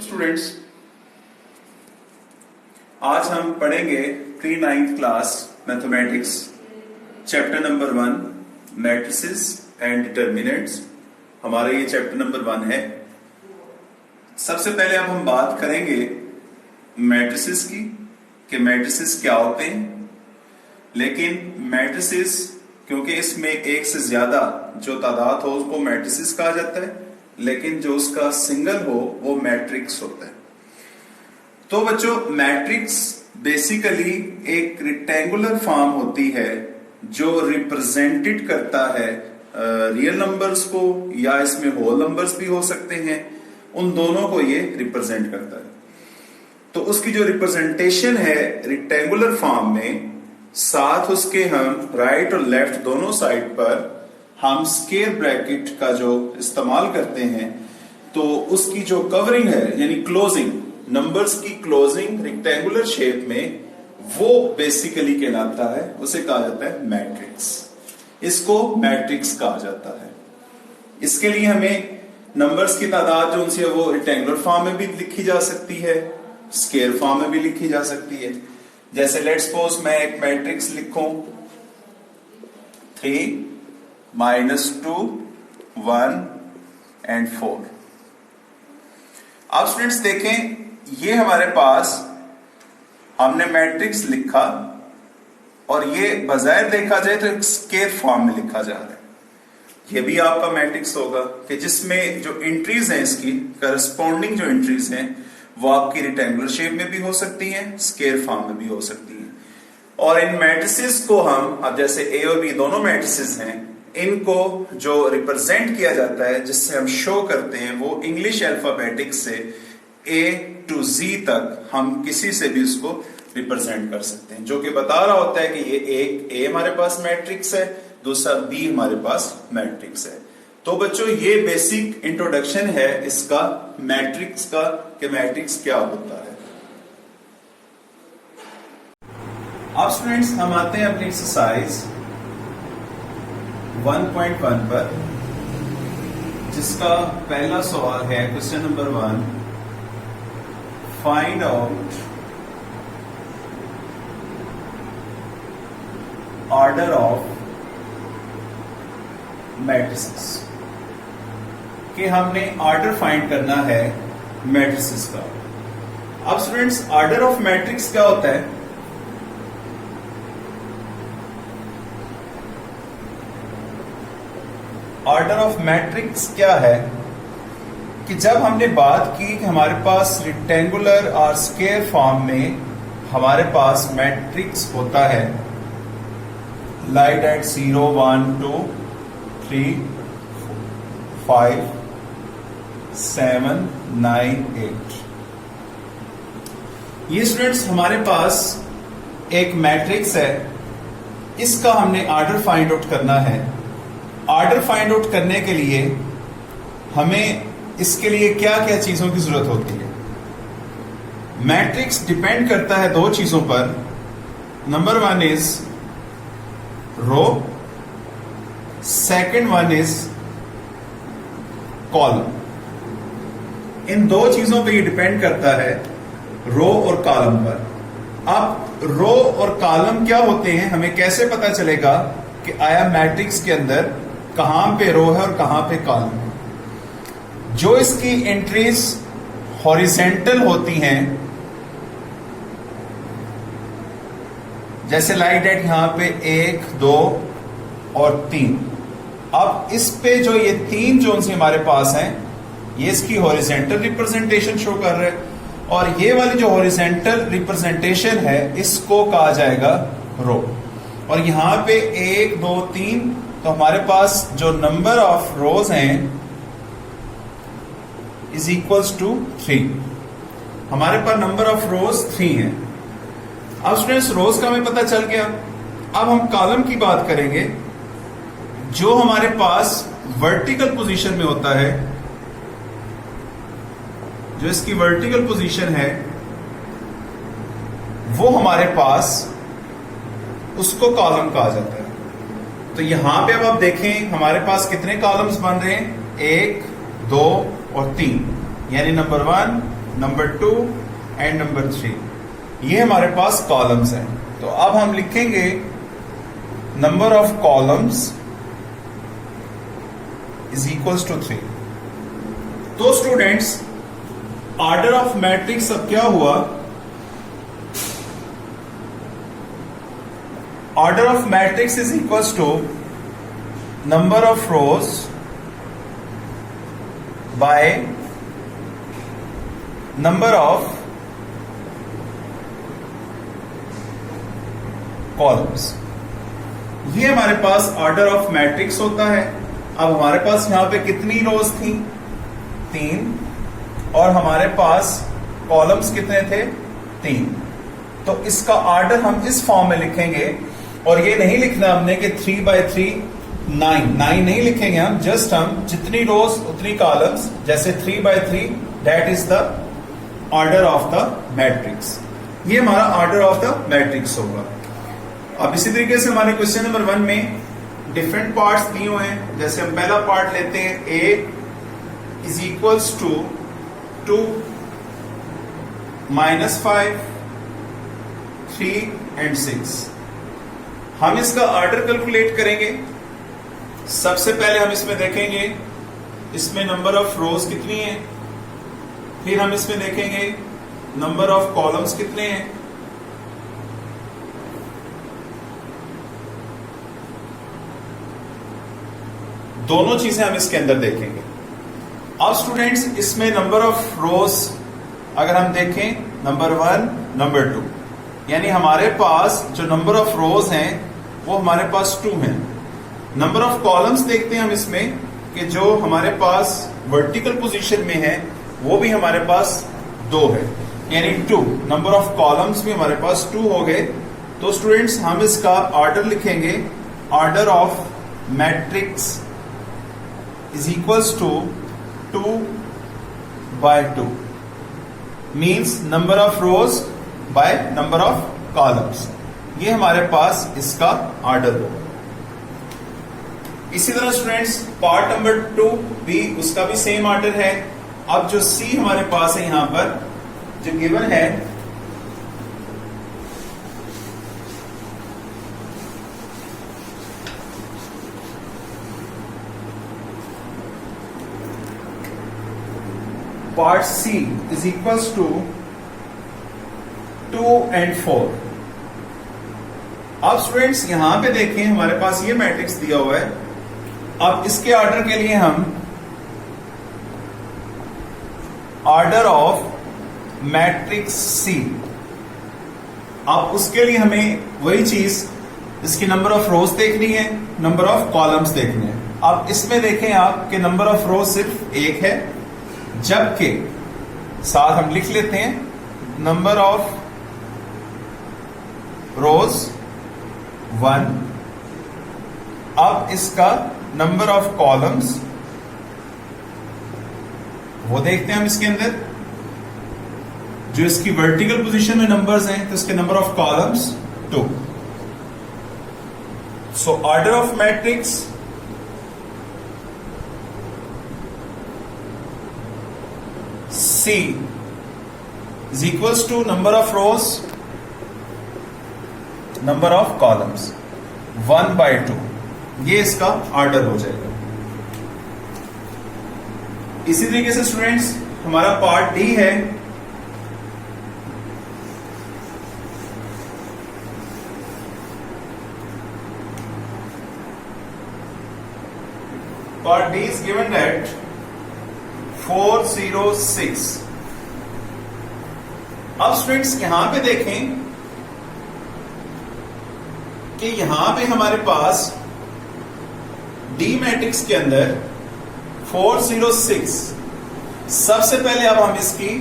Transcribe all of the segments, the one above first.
Students, आज हम पढ़ेंगे pre 9th class mathematics chapter number 1 matrices and determinants. हमारा ये चैप्टर नंबर 1 है। सबसे पहले अब हम बात करेंगे मैट्रिसेस की कि मैट्रिसेस क्या होते हैं। लेकिन मैट्रिसेस क्योंकि इसमें एक से ज्यादा जो तादाद हो उसको मैट्रिसेस कहा जाता है, लेकिन जो उसका सिंगल हो वो मैट्रिक्स होता है। तो बच्चों, मैट्रिक्स बेसिकली एक रेक्टेंगुलर फॉर्म होती है जो रिप्रेजेंटेड करता है रियल नंबर्स को, या इसमें होल नंबर्स भी हो सकते हैं, उन दोनों को ये रिप्रेजेंट करता है। तो उसकी जो रिप्रेजेंटेशन है रेक्टेंगुलर फॉर्म में, साथ उसके हम राइट और लेफ्ट दोनों साइड पर हम स्क्वायर ब्रैकेट का जो इस्तेमाल करते हैं, तो उसकी जो कवरिंग है यानी क्लोजिंग, नंबर्स की क्लोजिंग रेक्टेंगुलर शेप में, वो बेसिकली कहलाता है, उसे कहा जाता है मैट्रिक्स। इसको मैट्रिक्स कहा जाता है। इसके लिए हमें नंबर्स की तादाद जो उनसे वो रेक्टेंगुलर फॉर्म में भी लिखी जा सकती है, स्क्वायर फॉर्म में भी लिखी जा सकती है। जैसे लेट्स सपोज मैं एक मैट्रिक्स लिखूं 3 -2 1 and 4। अब स्टूडेंट्स देखें, ये हमारे पास हमने मैट्रिक्स लिखा और ये बजाय देखा जाए तो एक स्क्वायर फॉर्म में लिखा जा रहा है। ये भी आपका मैट्रिक्स होगा कि जिसमें जो एंट्रीज हैं, इसकी करस्पॉन्डिंग जो एंट्रीज हैं वो आपकी रेक्टेंगुलर शेप में भी हो सकती हैं, स्क्वायर फॉर्म में भी हो सकती हैं। और इन मैट्रिसेस को हम, अब जैसे ए और बी दोनों मैट्रिसेस हैं, इनको जो रिप्रेजेंट किया जाता है, जिससे हम शो करते हैं, वो इंग्लिश अल्फाबेटिक से A to Z तक हम किसी से भी उसको रिप्रेजेंट कर सकते हैं, जो कि बता रहा होता है कि ये एक A हमारे पास मैट्रिक्स है, दूसरा B हमारे पास मैट्रिक्स है। तो बच्चों, ये बेसिक इंट्रोडक्शन है इसका मैट्रिक्स का कि मैट्रिक्स क्या होता है। अब स्टूडेंट्स, हम आते हैं अपनी एक्सरसाइज 1.1 पर, जिसका पहला सवाल है question number 1, find out order of matrices, कि हमने ऑर्डर फाइंड करना है मैट्रिसेस का। अब स्टूडेंट्स, ऑर्डर ऑफ मैट्रिक्स क्या होता है? ऑर्डर ऑफ मैट्रिक्स क्या है कि जब हमने बात की कि हमारे पास रेक्टेंगुलर और स्क्वायर फॉर्म में हमारे पास मैट्रिक्स होता है, लाइक एट 0 1 2 3 5 7 9 8। ये स्टूडेंट्स हमारे पास एक मैट्रिक्स है, इसका हमने ऑर्डर फाइंड आउट करना है। ऑर्डर फाइंड आउट करने के लिए हमें इसके लिए क्या क्या चीजों की जरूरत होती है? मैट्रिक्स डिपेंड करता है दो चीजों पर। Number 1 is row, second one is column. इन दो चीजों पे ये डिपेंड करता है, रो और कॉलम पर। अब रो और कॉलम क्या होते हैं, हमें कैसे पता चलेगा कि आया मैट्रिक्स के अंदर कहां पे रो है और कहां पे कॉलम है? जो इसकी एंट्रीज हॉरिजेंटल होती हैं, जैसे लाइक दैट यहां पे 1 2 और 3। अब इस पे जो ये 3 जोन से हमारे पास हैं, ये इसकी हॉरिजेंटल रिप्रेजेंटेशन शो कर रहे हैं, और ये वाली जो हॉरिजेंटल रिप्रेजेंटेशन है इसको कहा जाएगा रो। और यहां पे 1 2 3, तो हमारे पास जो नंबर ऑफ रोज हैं इज इक्वल्स टू 3। हमारे पास नंबर ऑफ रोज 3 है। अब स्टूडेंट्स, रोज का हमें पता चल गया। अब हम कॉलम की बात करेंगे, जो हमारे पास वर्टिकल पोजीशन में होता है, जो इसकी वर्टिकल पोजीशन है वो हमारे पास, उसको कॉलम कहा जाता है। तो यहां पे अब आप देखें हमारे पास कितने कॉलम्स बन रहे हैं, 1 2 और 3, यानी नंबर 1 नंबर 2 एंड नंबर 3, ये हमारे पास कॉलम्स हैं। तो अब हम लिखेंगे number of columns is equals to 3। तो स्टूडेंट्स, ऑर्डर ऑफ मैट्रिक्स अब क्या हुआ? Order of matrix is equals to number of rows by number of columns. ये हमारे पास ऑर्डर ऑफ मैट्रिक्स होता है। अब हमारे पास यहां पे कितनी रोज थी? 3। और हमारे पास कॉलम्स कितने थे? 3। तो इसका ऑर्डर हम इस फॉर्म में लिखेंगे, और ये नहीं लिखना हमने कि 3 by 3 9 नहीं लिखेंगे हम, जस्ट हम जितनी रोज उतनी कॉलम्स, जैसे 3 by 3 that is the order of the matrix. ये हमारा ऑर्डर ऑफ द मैट्रिक्स होगा। अब इसी तरीके से हमारे क्वेश्चन नंबर 1 में डिफरेंट पार्ट्स दिए हुए हैं। जैसे हम पहला पार्ट लेते हैं, a is equals to 2 -5 3 and 6। हम इसका ऑर्डर कैलकुलेट करेंगे। सबसे पहले हम इसमें देखेंगे इसमें नंबर ऑफ रोज कितनी है, फिर हम इसमें देखेंगे नंबर ऑफ कॉलम्स कितने हैं, दोनों चीजें हम इसके अंदर देखेंगे। अब स्टूडेंट्स, इसमें नंबर ऑफ रोज अगर हम देखें, नंबर 1 नंबर 2, यानी हमारे पास जो नंबर ऑफ रोज हैं वो हमारे पास 2 हैं। नंबर ऑफ कॉलम्स देखते हैं हम इसमें कि जो हमारे पास वर्टिकल पोजीशन में है वो भी हमारे पास 2 है, यानी 2। नंबर ऑफ कॉलम्स भी हमारे पास 2 हो गए। तो स्टूडेंट्स, हम इसका ऑर्डर लिखेंगे, order of matrix is equals to 2 by 2 means number of rows by number of columns। ये हमारे पास इसका ऑर्डर होगा। इसी तरह स्टूडेंट्स, पार्ट नंबर 2 भी, उसका भी सेम ऑर्डर है। अब जो सी हमारे पास है यहां पर जो गिवन है, part C is equals to 2 and 4। अब स्टूडेंट्स यहां पे देखें, हमारे पास ये मैट्रिक्स दिया हुआ है। अब इसके ऑर्डर के लिए हम ऑर्डर ऑफ मैट्रिक्स सी, अब उसके लिए हमें वही चीज, इसकी नंबर ऑफ रोज देखनी है, नंबर ऑफ कॉलम्स देखने हैं। अब इसमें देखें आप कि नंबर ऑफ रोज सिर्फ 1 है, जबकि साथ हम लिख लेते हैं नंबर ऑफ रोज 1। अब इसका नंबर ऑफ कॉलम्स वो देखते हैं हम इसके अंदर, जो इसकी वर्टिकल पोजीशन में नंबर्स हैं तो इसके number of columns 2। So order of matrix C is equals to number of rows, number of columns 1 by 2। ये इसका ऑर्डर हो जाएगा। इसी तरीके से स्टूडेंट्स, हमारा पार्ट डी है। Part D is given at 406। अब स्टूडेंट्स यहां पे देखें कि यहां पे हमारे पास डी मैट्रिक्स के अंदर 406, सबसे पहले अब हम इसकी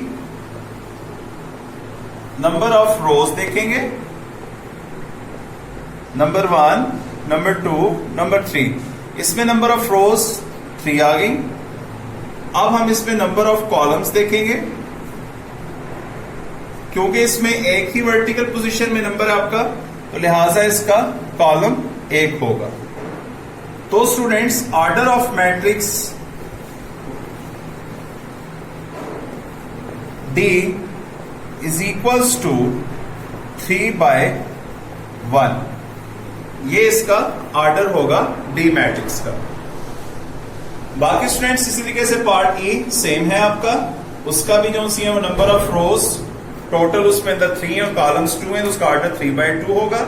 नंबर ऑफ रोज देखेंगे, नंबर 1 नंबर 2 नंबर 3। इसमें नंबर ऑफ रोज 3 आ गई। अब हम इसमें नंबर ऑफ कॉलम्स देखेंगे, क्योंकि इसमें एक ही वर्टिकल पोजीशन में नंबर है आपका, तो लिहाजा इसका कॉलम 1 होगा। तो students, order of matrix D is equals to 3/1। ये इसका ऑर्डर होगा डी मैट्रिक्स का। बाकी स्टूडेंट्स इसी तरीके से पार्ट ई सेम है आपका, उसका भी जो सी है वो नंबर ऑफ रोज टोटल उसमें अंदर 3 है और कॉलम्स 2 है, तो उसका ऑर्डर 3/2 होगा।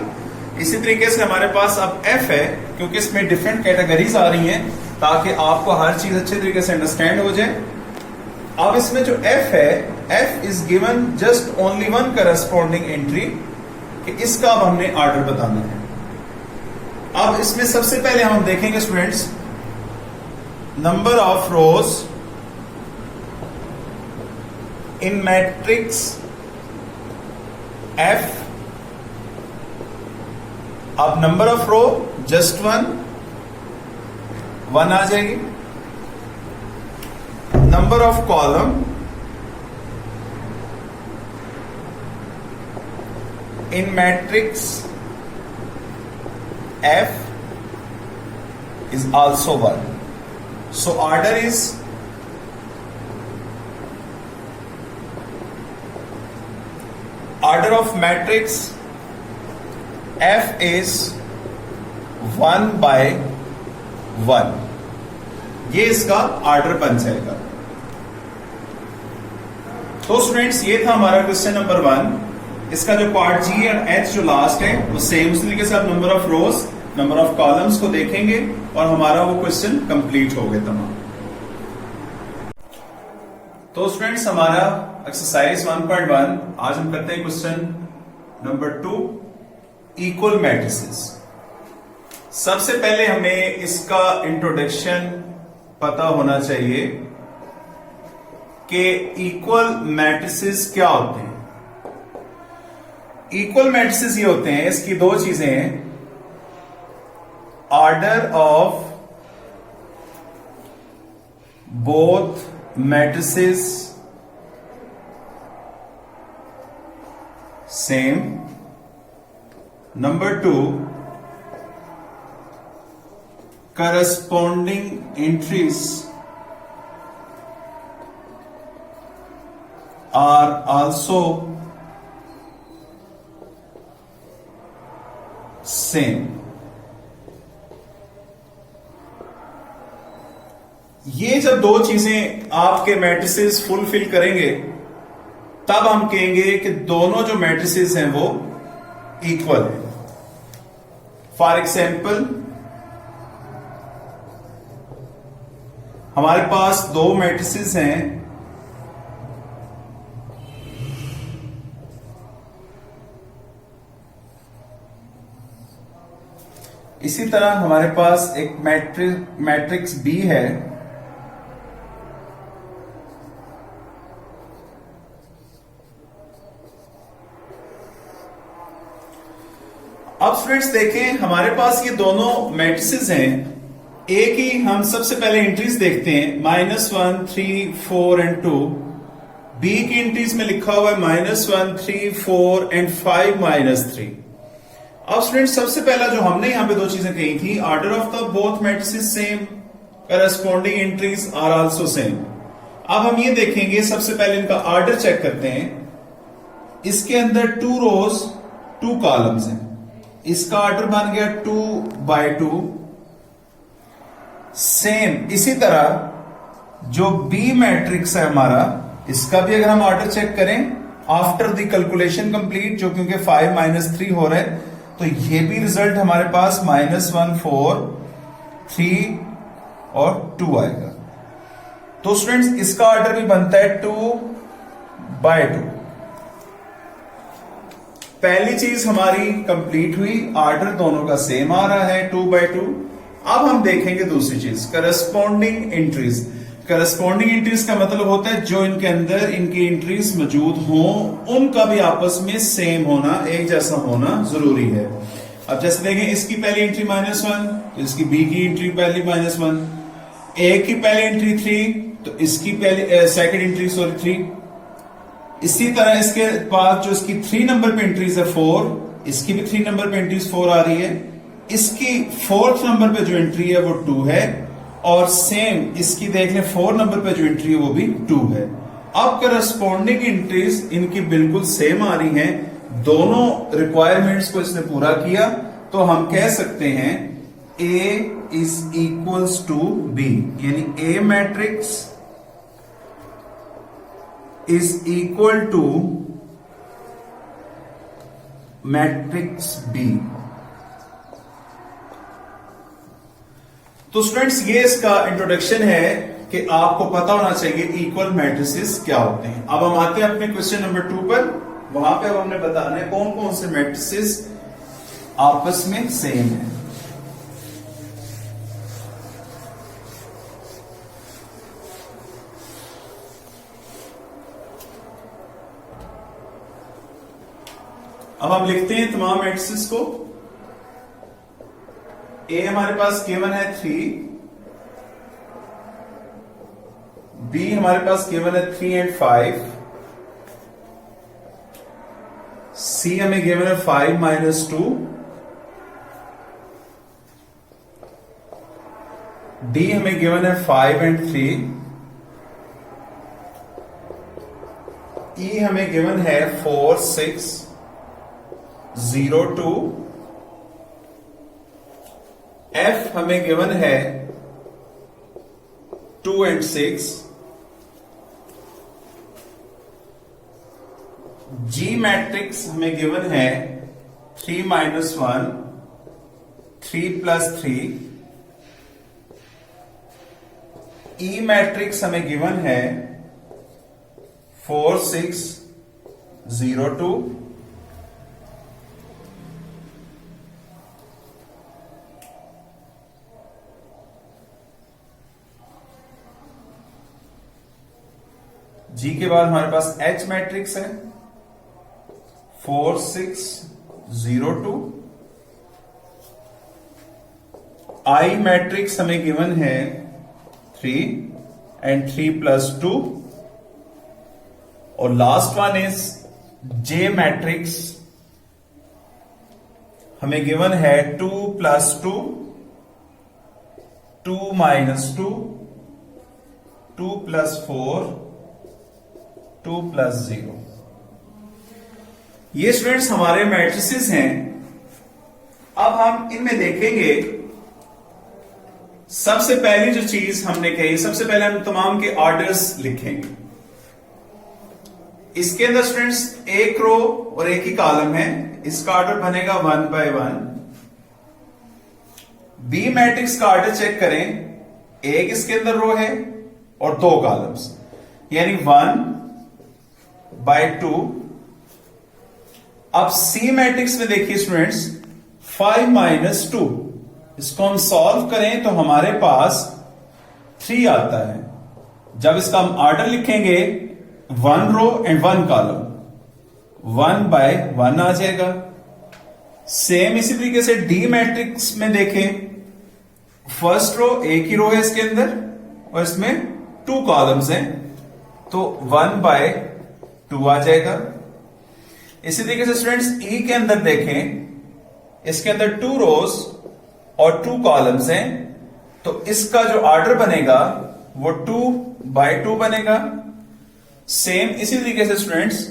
इसी तरीके से हमारे पास अब एफ है, क्योंकि इसमें डिफरेंट कैटेगरीज आ रही हैं ताकि आपको हर चीज अच्छे तरीके से अंडरस्टैंड हो जाए। अब इसमें जो एफ है, F is given just only one corresponding entry, कि इसका अब हमने ऑर्डर बताना है। अब इसमें सबसे पहले हम देखेंगे students number of rows in matrix F. अब number of row just one आ जाएगी। Number of column in matrix F is also 1. So order is order of matrix F is 1/1. ये इसका ऑर्डर बन जाएगा। तो स्टूडेंट्स ये था हमारा क्वेश्चन नंबर 1। इसका जो पार्ट जी और एच जो लास्ट है वो सेम उस तरीके से आप number of rose number of columns को देखेंगे और हमारा वो क्वेश्चन कंप्लीट हो गया तमाम। तो स्टूडेंट्स हमारा एक्सरसाइज 1.1 आज हम करते हैं क्वेश्चन नंबर 2 इक्वल मैट्रिसेस। सबसे पहले हमें इसका इंट्रोडक्शन पता होना चाहिए कि इक्वल मैट्रिसेस क्या होते हैं। इक्वल मैट्रिसेस ये होते हैं, इसकी दो चीजें हैं, order of both matrices same. Number 2 corresponding entries are also same. ये जब दो चीजें आपके मैट्रिसेस फुलफिल करेंगे तब हम कहेंगे कि दोनों जो मैट्रिसेस हैं वो इक्वल है। फॉर एग्जाम्पल हमारे पास दो मैट्रिसेस हैं, इसी तरह हमारे पास एक मैट्रिक्स बी है, अब स्टूडेंट्स देखें हमारे पास ये दोनों मैट्रिसेस हैं। ए की हम सबसे पहले एंट्रीज देखते हैं -1 3 4 एंड 2। बी की एंट्रीज में लिखा हुआ है -1 3 4 एंड 5 -3। अब स्टूडेंट्स सबसे पहला जो हमने यहां पे दो चीजें कही थी, order of the both matrices same, corresponding entries are also same. अब हम ये देखेंगे, सबसे पहले इनका ऑर्डर चेक करते हैं। इसके अंदर 2 रोज 2 कॉलम्स हैं, इसका ऑर्डर बन गया 2/2। सेम इसी तरह जो बी मैट्रिक्स है हमारा, इसका भी अगर हम ऑर्डर चेक करें आफ्टर द कैलकुलेशन कंप्लीट, जो क्योंकि 5 -3 हो रहा है, तो ये भी रिजल्ट हमारे पास -1 4 3 और 2 आएगा। तो स्टूडेंट्स इसका ऑर्डर भी बनता है 2/2। पहली चीज हमारी कंप्लीट हुई, ऑर्डर दोनों का सेम आ रहा है 2/2। अब हम देखेंगे दूसरी चीज, करस्पॉन्डिंग एंट्रीज। करस्पॉन्डिंग एंट्रीज का मतलब होता है जो इनके अंदर इनकी एंट्रीज मौजूद हों उनका भी आपस में सेम होना, एक जैसा होना जरूरी है। अब जैसे देखें इसकी पहली एंट्री -1 तो इसकी बी की एंट्री पहली -1, ए की पहली एंट्री 3 तो इसकी पहली सेकंड एंट्री 3। इसी तरह इसके बाद जो इसकी 3 नंबर पे एंट्रीज है 4, इसकी भी 3 नंबर पे एंट्रीज 4 आ रही है। इसकी 4th नंबर पे जो एंट्री है वो 2 है, और सेम इसकी देख लें 4 नंबर पे जो एंट्री है वो भी 2 है। अब करस्पॉन्डिंग एंट्रीज इनकी बिल्कुल सेम आ रही हैं, दोनों रिक्वायरमेंट्स को इसने पूरा किया, तो हम कह सकते हैं A is equals to B, यानी A matrix is equal to matrix B। तो स्टूडेंट्स ये इसका इंट्रोडक्शन है कि आपको पता होना चाहिए इक्वल मैट्रिसेस क्या होते हैं। अब हम आते हैं अपने क्वेश्चन नंबर 2 पर। वहां पे अब हमने बताना है कौन कौन से मैट्रिसेस आपस में सेम है। अब हम लिखते हैं तमाम मैट्रिसेस को। ए हमारे पास गिवन है 3, बी हमारे पास गिवन है 3 and 5, सी हमें गिवन है 5 - 2, डी हमें गिवन है 5 and 3, ई हमें गिवन है 4 6 0 2, एफ हमें गिवन है 2 and 6, जी मैट्रिक्स हमें गिवन है 3 - 1 3 + 3, ई मैट्रिक्स हमें गिवन है 4 6 0 2, जी के बाद हमारे पास एच मैट्रिक्स है 4 6 0 2, आई मैट्रिक्स हमें गिवन है 3 and 3 + 2, और last one is J matrix हमें गिवन है 2 + 2 2 - 2 2 + 4 2 + 0। ये स्टूडेंट्स हमारे मैट्रिसेस हैं। अब हम इनमें देखेंगे, सबसे पहली जो चीज हमने कही, सबसे पहले हम तमाम के ऑर्डर्स लिखेंगे। इसके अंदर स्टूडेंट्स एक रो और एक ही कॉलम है, इसका ऑर्डर बनेगा 1 by 1। बी मैट्रिक्स का ऑर्डर चेक करें, एक इसके अंदर रो है और 2 कॉलम्स, यानी 1 by 2। अब सी मैट्रिक्स में देखिए स्टूडेंट्स 5 - 2, इसको हम सॉल्व करें तो हमारे पास 3 आता है। जब इसका हम ऑर्डर लिखेंगे 1 रो एंड 1 कॉलम, 1 by 1 आ जाएगा। सेम इसी तरीके से डी मैट्रिक्स में देखें, फर्स्ट रो एक ही रो है इसके अंदर और इसमें 2 कॉलम्स हैं, तो 1 by 2 आ जाएगा। इसी तरीके से स्टूडेंट्स ई के अंदर देखें, इसके अंदर 2 रोज और 2 कॉलम्स हैं, तो इसका जो ऑर्डर बनेगा वो 2 by 2 बनेगा। सेम इसी तरीके से स्टूडेंट्स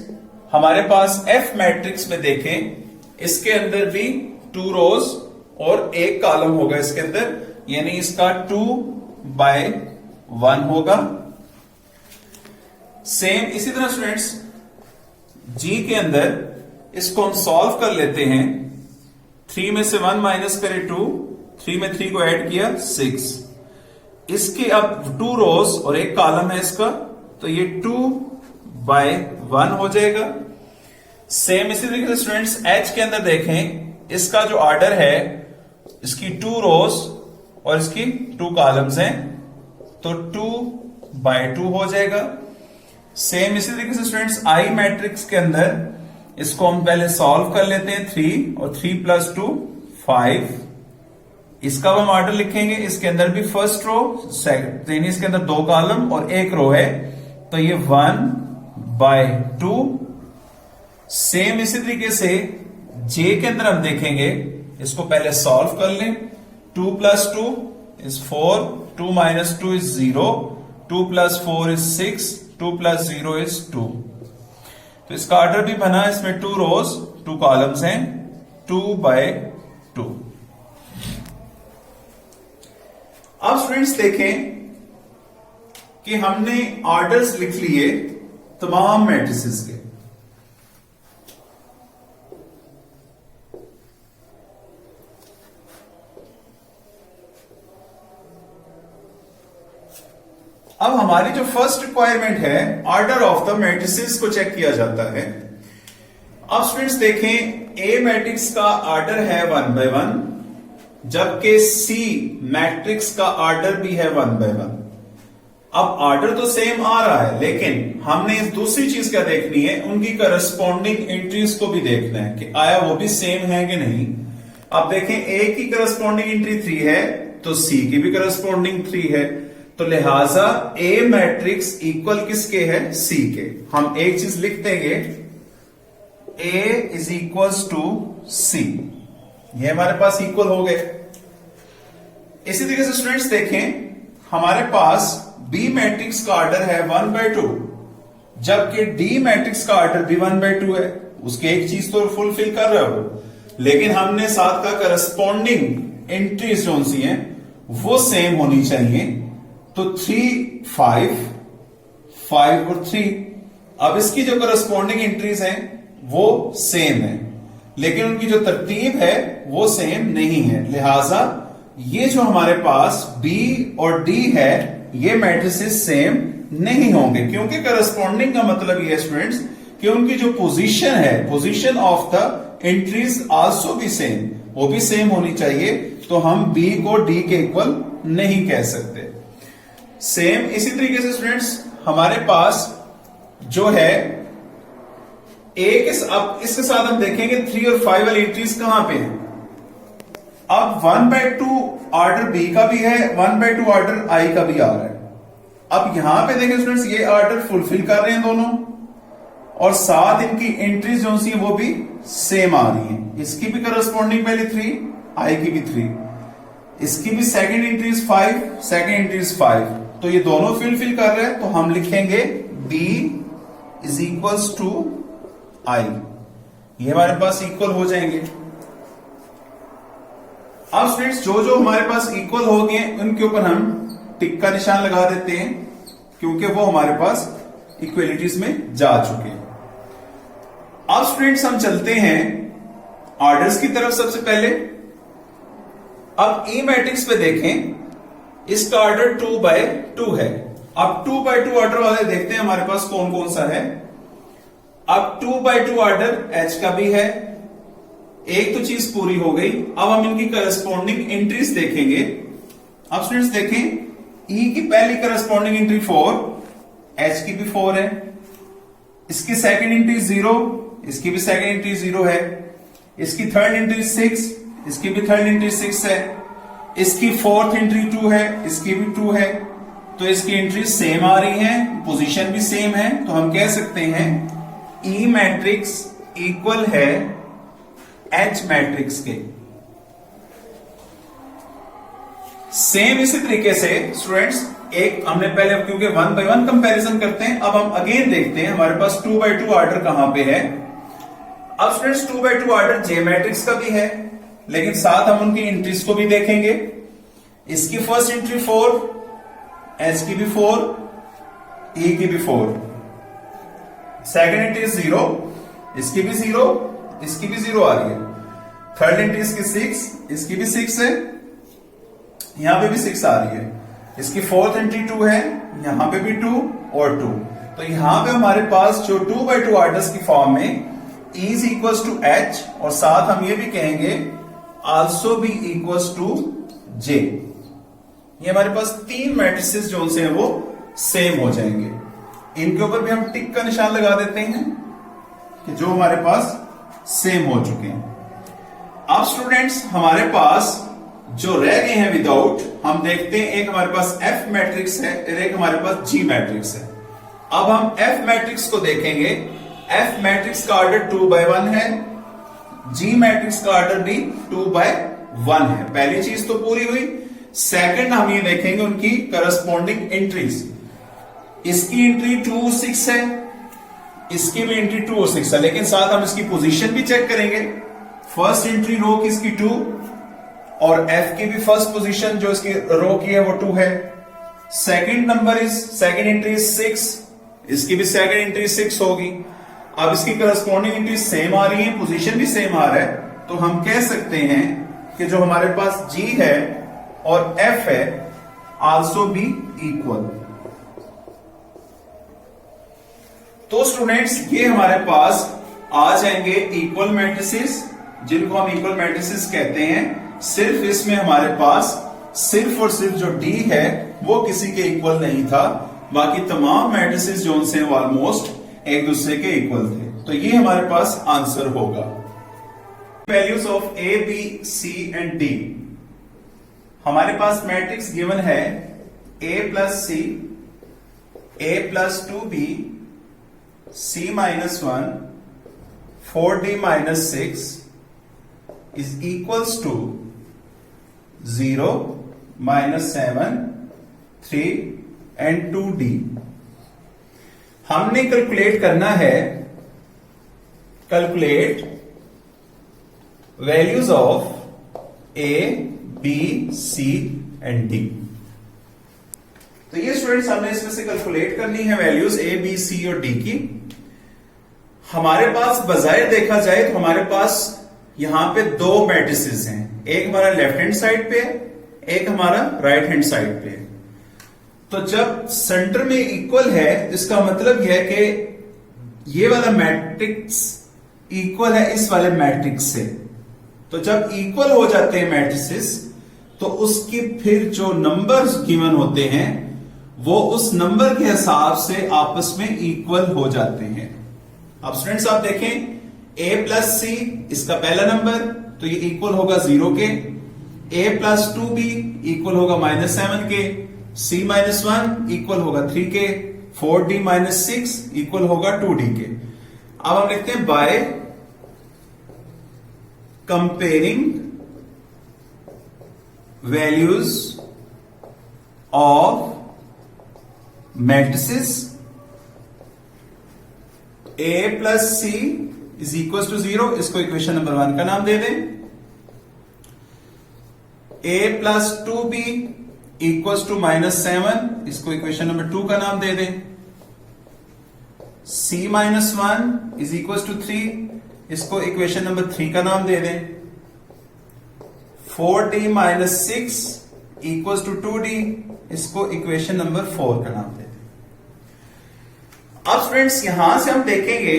हमारे पास एफ मैट्रिक्स में देखें, इसके अंदर भी 2 रोज और 1 कॉलम होगा इसके अंदर, यानी इसका 2 by 1 होगा। सेम इसी तरह स्टूडेंट्स जी के अंदर इसको हम सॉल्व कर लेते हैं। 3 में से 1 माइनस करें 2, 3 में 3 को ऐड किया 6, इसके अब 2 रोज और 1 कॉलम है इसका, तो ये 2 by 1 हो जाएगा। सेम इसी तरीके से स्टूडेंट्स एच के अंदर देखें, इसका जो ऑर्डर है, इसकी 2 रोज और इसकी 2 कॉलम्स हैं, तो 2 by 2 हो जाएगा। सेम इसी तरीके से स्टूडेंट्स आई मैट्रिक्स के अंदर इसको हम पहले सॉल्व कर लेते हैं। 3 और 3 + 2 5, इसका हम ऑर्डर लिखेंगे, इसके अंदर भी फर्स्ट रो सेकंड, यानी इसके अंदर 2 कॉलम और 1 रो है, तो ये 1 by 2। सेम इसी तरीके से जे के अंदर हम देखेंगे, इसको पहले सॉल्व कर लें। 2 + 2 is 4, 2 - 2 is 0, 2 + 4 is 6, 2 plus 0 is 2। तो इसका ऑर्डर भी बना, इसमें 2 रोज 2 कॉलम्स हैं, 2/2। अब स्टूडेंट्स देखें कि हमने ऑर्डर्स लिख लिए तमाम मैट्रिसेस के। अब हमारी जो फर्स्ट रिक्वायरमेंट है, ऑर्डर ऑफ द मैट्रिसेस को चेक किया जाता है। अब स्टूडेंट्स देखें, ए मैट्रिक्स का ऑर्डर है 1/1, जबकि सी मैट्रिक्स का ऑर्डर भी है 1/1। अब ऑर्डर तो सेम आ रहा है, लेकिन हमने इस दूसरी चीज क्या देखनी है, उनकी करस्पॉन्डिंग एंट्रीज को भी देखना है कि आया वो भी सेम है कि नहीं। अब देखें, ए की करस्पॉन्डिंग एंट्री 3 है, तो सी की भी करस्पॉन्डिंग 3 है, तो लिहाजा ए मैट्रिक्स इक्वल किसके है, सी के। हम एक चीज लिख देंगे, ए इज इक्वल्स टू सी, ये हमारे पास इक्वल हो गए। इसी तरीके से स्टूडेंट्स देखें, हमारे पास बी मैट्रिक्स का ऑर्डर है 1/2, जबकि डी मैट्रिक्स का ऑर्डर भी 1/2 है। उसके एक चीज तो फुलफिल कर रहे हो, लेकिन हमने साथ का करस्पॉन्डिंग एंट्रीज जो सी हैं वो सेम होनी चाहिए। तो 3, 5, 5 और 3। अब इसकी जो करस्पॉन्डिंग एंट्रीज हैं वो सेम है, लेकिन उनकी जो तरतीब है वो सेम नहीं है। लिहाजा ये जो हमारे पास बी और डी है, ये मैट्रिसेस सेम नहीं होंगे, क्योंकि करस्पॉन्डिंग का मतलब ये स्टूडेंट्स कि उनकी जो पोजीशन है, position of the entries also भी सेम, वो भी सेम होनी चाहिए। तो हम बी को डी के इक्वल नहीं कह सकते। सेम इसी तरीके से स्टूडेंट्स हमारे पास जो है अब इसके साथ हम देखेंगे 3 और 5 वाली एंट्रीज कहां पे है। अब 1/2 ऑर्डर बी का भी है, 1/2 ऑर्डर आई का भी आ रहा है। अब यहां पे देखें स्टूडेंट्स, ये ऑर्डर फुलफिल कर रहे हैं दोनों, और साथ इनकी एंट्रीज जो सी वो भी सेम आ रही हैं। इसकी भी करस्पॉन्डिंग पहले 3, आई की भी 3, इसकी भी सेकंड एंट्रीज 5, सेकंड एंट्रीज 5, तो ये दोनों फुलफिल कर रहे हैं। तो हम लिखेंगे बी इज इक्वल्स टू आई, ये हमारे पास इक्वल हो जाएंगे। अब स्टूडेंट्स जो जो हमारे पास इक्वल हो गए उनके ऊपर हम टिक का निशान लगा देते हैं, क्योंकि वो हमारे पास इक्वलिटीज में जा चुके हैं। अब स्टूडेंट्स हम चलते हैं ऑर्डर्स की तरफ। सबसे पहले अब ई मैट्रिक्स पे देखें, इसका ऑर्डर 2/2 है। अब 2/2 ऑर्डर वाले देखते हैं हमारे पास कौन कौन सा है। अब 2/2 ऑर्डर एच का भी है, एक तो चीज पूरी हो गई। अब हम इनकी करस्पॉन्डिंग एंट्रीज देखेंगे। अब स्टूडेंट्स देखें, ई की पहली करस्पॉन्डिंग एंट्री 4, एच की भी 4 है, इसकी सेकंड एंट्री 0, इसकी भी सेकंड एंट्री 0 है, इसकी थर्ड एंट्री 6, इसकी भी थर्ड एंट्री 6 है, इसकी फोर्थ एंट्री 2 है, इसकी भी 2 है। तो इसकी एंट्री सेम आ रही है, पोजीशन भी सेम है। तो हम कह सकते हैं ई मैट्रिक्स इक्वल है एच मैट्रिक्स के। सेम इसी तरीके से स्टूडेंट्स एक हमने पहले, क्योंकि 1/1 कंपैरिजन करते हैं, अब हम अगेन देखते हैं हमारे पास 2/2 ऑर्डर कहां पे है। अब स्टूडेंट्स 2/2 ऑर्डर जे मैट्रिक्स का भी है, लेकिन साथ हम उनकी एंट्रीज को भी देखेंगे। इसकी फर्स्ट एंट्री 4, एच की भी 4, ई की भी 4, सेकंड एंट्री 0, इसकी भी 0, इसकी भी 0 आ रही है, थर्ड एंट्री इसकी 6, इसकी भी 6 है, यहां पे भी 6 आ रही है, इसकी फोर्थ एंट्री 2 है, यहां पे भी 2 और 2। तो यहां पे हमारे पास जो 2/2 ऑर्डर्स की फॉर्म में E is equals to H, और साथ हम ये भी कहेंगे also B equals to J. ये हमारे पास 3 मैट्रिसेस जो से हैं वो सेम हो जाएंगे। इनके ऊपर भी हम टिक का निशान लगा देते हैं कि जो हमारे पास सेम हो चुके हैं। अब स्टूडेंट्स हमारे पास जो रह गए हैं विदाउट, हम देखते हैं एक हमारे पास एफ मैट्रिक्स है और एक हमारे पास जी मैट्रिक्स है। अब हम एफ मैट्रिक्स को देखेंगे। एफ मैट्रिक्स का ऑर्डर 2/1 है, जी मैट्रिक्स का ऑर्डर भी 2/1 है। पहली चीज तो पूरी हुई। सेकंड हम ये देखेंगे उनकी करस्पॉन्डिंग एंट्रीज। इसकी एंट्री 2 और 6 है, इसकी भी एंट्री 2 और 6 है, लेकिन साथ हम इसकी पोजीशन भी चेक करेंगे। फर्स्ट एंट्री रो की इसकी 2 और एफ की भी फर्स्ट पोजीशन जो इसकी रो की है वो 2 है। सेकंड एंट्री 6, इसकी भी सेकंड एंट्री 6 होगी। अब इसकी करस्पॉन्डिंग एंट्री सेम आ रही है, पोजीशन भी सेम आ रहा है, तो हम कह सकते हैं कि जो हमारे पास जी है और एफ है आल्सो बी इक्वल। तो स्टूडेंट्स ये हमारे पास आ जाएंगे इक्वल मैट्रिसेस, जिनको हम इक्वल मैट्रिसेस कहते हैं। सिर्फ इसमें हमारे पास सिर्फ और सिर्फ जो डी है वो किसी के इक्वल नहीं था, बाकी तमाम मैट्रिसेस जो उनसे ऑलमोस्ट एक दूसरे के इक्वल थे। तो ये हमारे पास आंसर होगा। Values of A, B, C and D. हमारे पास मैट्रिक्स गिवन है A plus C, A plus 2b, c minus 1, 4d minus 6 is equals to 0, minus 7, 3 and 2d। हमने कैलकुलेट करना है, calculate values of A, B, C and D. तो ये students हमने इसमें से कैलकुलेट करनी है वैल्यूज ए, बी, सी और डी की। हमारे पास बजाय देखा जाए तो हमारे पास यहां पे दो मैट्रिसेस हैं, एक हमारा लेफ्ट हैंड साइड पे है, एक हमारा राइट हैंड साइड पे है। तो जब सेंटर में इक्वल है, इसका मतलब यह है कि ये वाला मैट्रिक्स इक्वल है इस वाले मैट्रिक्स से। तो जब इक्वल हो जाते हैं मैट्रिसेस, तो उसकी फिर जो नंबर्स गिवन होते हैं वो उस नंबर के हिसाब से आपस में इक्वल हो जाते हैं। अब स्टूडेंट्स आप देखें a प्लस सी इसका पहला नंबर, तो ये इक्वल होगा 0 के। a प्लस 2b इक्वल होगा -7 के। c माइनस 1 इक्वल होगा 3 के। 4d माइनस 6 इक्वल होगा 2d के। अब हम लिखते हैं by comparing values of matrices a plus C is equal to 0, इसको इक्वेशन नंबर 1 का नाम दे दें। a plus 2b equal to -7, इसको इक्वेशन नंबर 2 का नाम दे दें। c minus 1 is equal to 3, इसको इक्वेशन नंबर 3 का नाम दे दें। 4d minus 6 equal to 2d, इसको इक्वेशन नंबर 4 का नाम दे दें। अब स्टूडेंट्स यहां से हम देखेंगे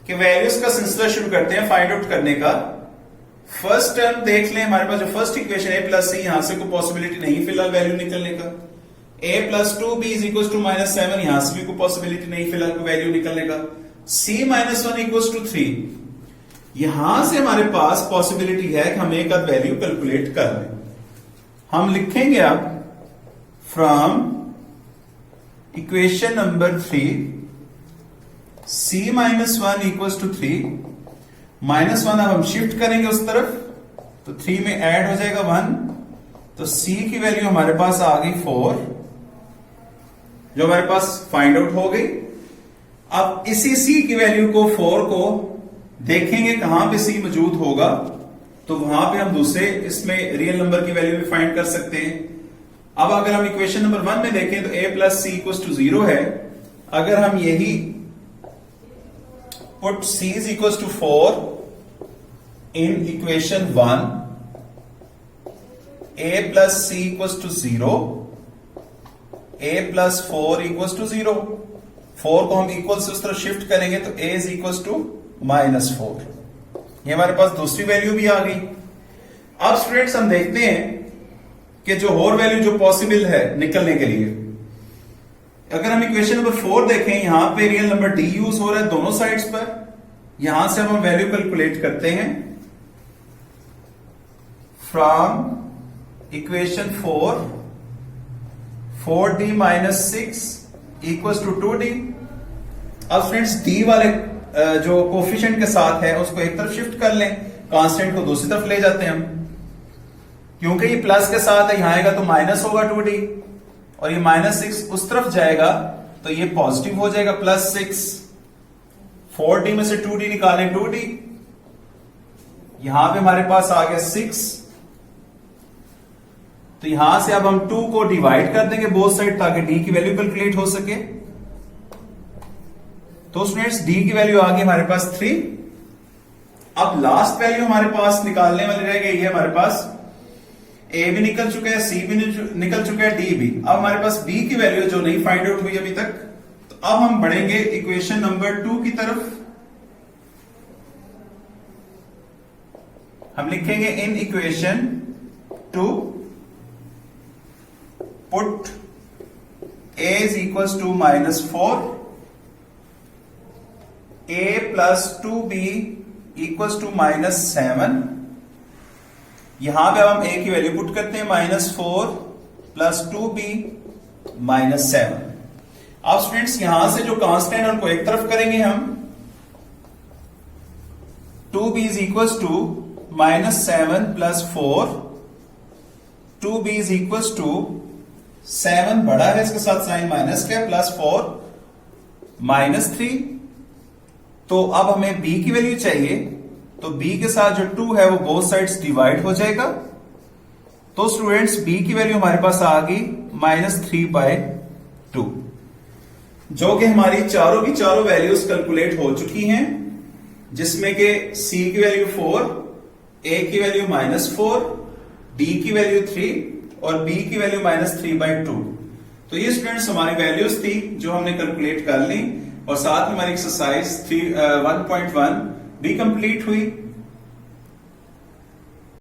कि वैल्यूज का सिलसिला शुरू करते हैं फाइंड आउट करने का। फर्स्ट टर्म देख लें, हमारे पास जो फर्स्ट इक्वेशन ए प्लस सी, यहां से कोई पॉसिबिलिटी नहीं फिलहाल वैल्यू निकलने का। a plus 2b is equal to -7, यहां से भी कोई पॉसिबिलिटी नहीं फिलहाल कोई वैल्यू निकलने का। c माइनस 1 इक्वल टू 3, यहां से हमारे पास पॉसिबिलिटी है कि हम एक आध वैल्यू कैलकुलेट कर लें। हम लिखेंगे अब from equation number 3 c minus 1 equal to 3, -1 अब हम शिफ्ट करेंगे उस तरफ, तो 3 में ऐड हो जाएगा 1, तो c की वैल्यू हमारे पास आ गई 4, जो हमारे पास फाइंड आउट हो गई। अब इसी c की वैल्यू को 4 को देखेंगे कहां पे c मौजूद होगा, तो वहां पे हम दूसरे इसमें रियल नंबर की वैल्यू भी फाइंड कर सकते हैं। अब अगर हम इक्वेशन नंबर 1 में देखें तो a plus C equal to 0 है। अगर हम यही put c is equal to 4 in equation 1, a plus C equal to 0, a plus 4 equal to 0। 4 को हम इक्वल से उस तरफ शिफ्ट करेंगे तो a इज इक्वल टू -4। ये हमारे पास दूसरी वैल्यू भी आ गई। अब स्टूडेंट्स हम देखते हैं कि जो और वैल्यू जो पॉसिबल है निकलने के लिए, अगर हम इक्वेशन नंबर 4 देखें, यहां पे रियल नंबर d यूज हो रहा है दोनों साइड्स पर। यहां से हम वैल्यू कैलकुलेट करते हैं from equation 4d minus 6 equal to 2d। अब फ्रेंड्स d वाले जो कोफिशिएंट के साथ है उसको एक तरफ शिफ्ट कर लें, कांस्टेंट को दूसरी तरफ ले जाते हैं हम, क्योंकि ये प्लस के साथ है, यहां आएगा तो माइनस होगा 2d, और ये -6 उस तरफ जाएगा तो ये पॉजिटिव हो जाएगा +6। 4d में से 2d निकालें 2d, यहां पे हमारे पास आ गया 6। तो यहां से अब हम 2 को डिवाइड कर देंगे बोथ साइड ताकि d की वैल्यू कैलकुलेट हो सके। तो स्टूडेंट्स d की वैल्यू आ गई हमारे पास 3। अब लास्ट वैल्यू हमारे पास निकालने वाली रह गई है, हमारे पास a भी निकल चुका है, c भी निकल चुका है, d भी। अब हमारे पास b की वैल्यू जो नहीं फाइंड आउट हुई अभी तक, तो अब हम बढ़ेंगे इक्वेशन नंबर 2 की तरफ। हम लिखेंगे in equation 2 put a is equal to -4, a plus 2b equal to -7। यहां पे अब हम a की वैल्यू पुट करते हैं -4 प्लस 2b -7। अब स्टूडेंट्स यहां से जो कांस्टेंट उनको एक तरफ करेंगे हम, 2b is equal to -7 plus 4, 2b is equal to 7 बड़ा है, इसके साथ साइन माइनस का, +4 -3। तो अब हमें b की वैल्यू चाहिए, तो b के साथ जो 2 है वो बोथ साइड्स डिवाइड हो जाएगा। तो स्टूडेंट्स b की वैल्यू हमारे पास आ गई -3/2, जो कि हमारी चारों की चारों वैल्यूज कैलकुलेट हो चुकी हैं, जिसमें कि c की वैल्यू 4, a की वैल्यू -4, d की वैल्यू 3 और b की वैल्यू -3/2। तो ये स्टूडेंट्स हमारी वैल्यूज थी जो हमने कैलकुलेट कर ली, और साथ में हमारी एक्सरसाइज 1.1 भी कंप्लीट हुई।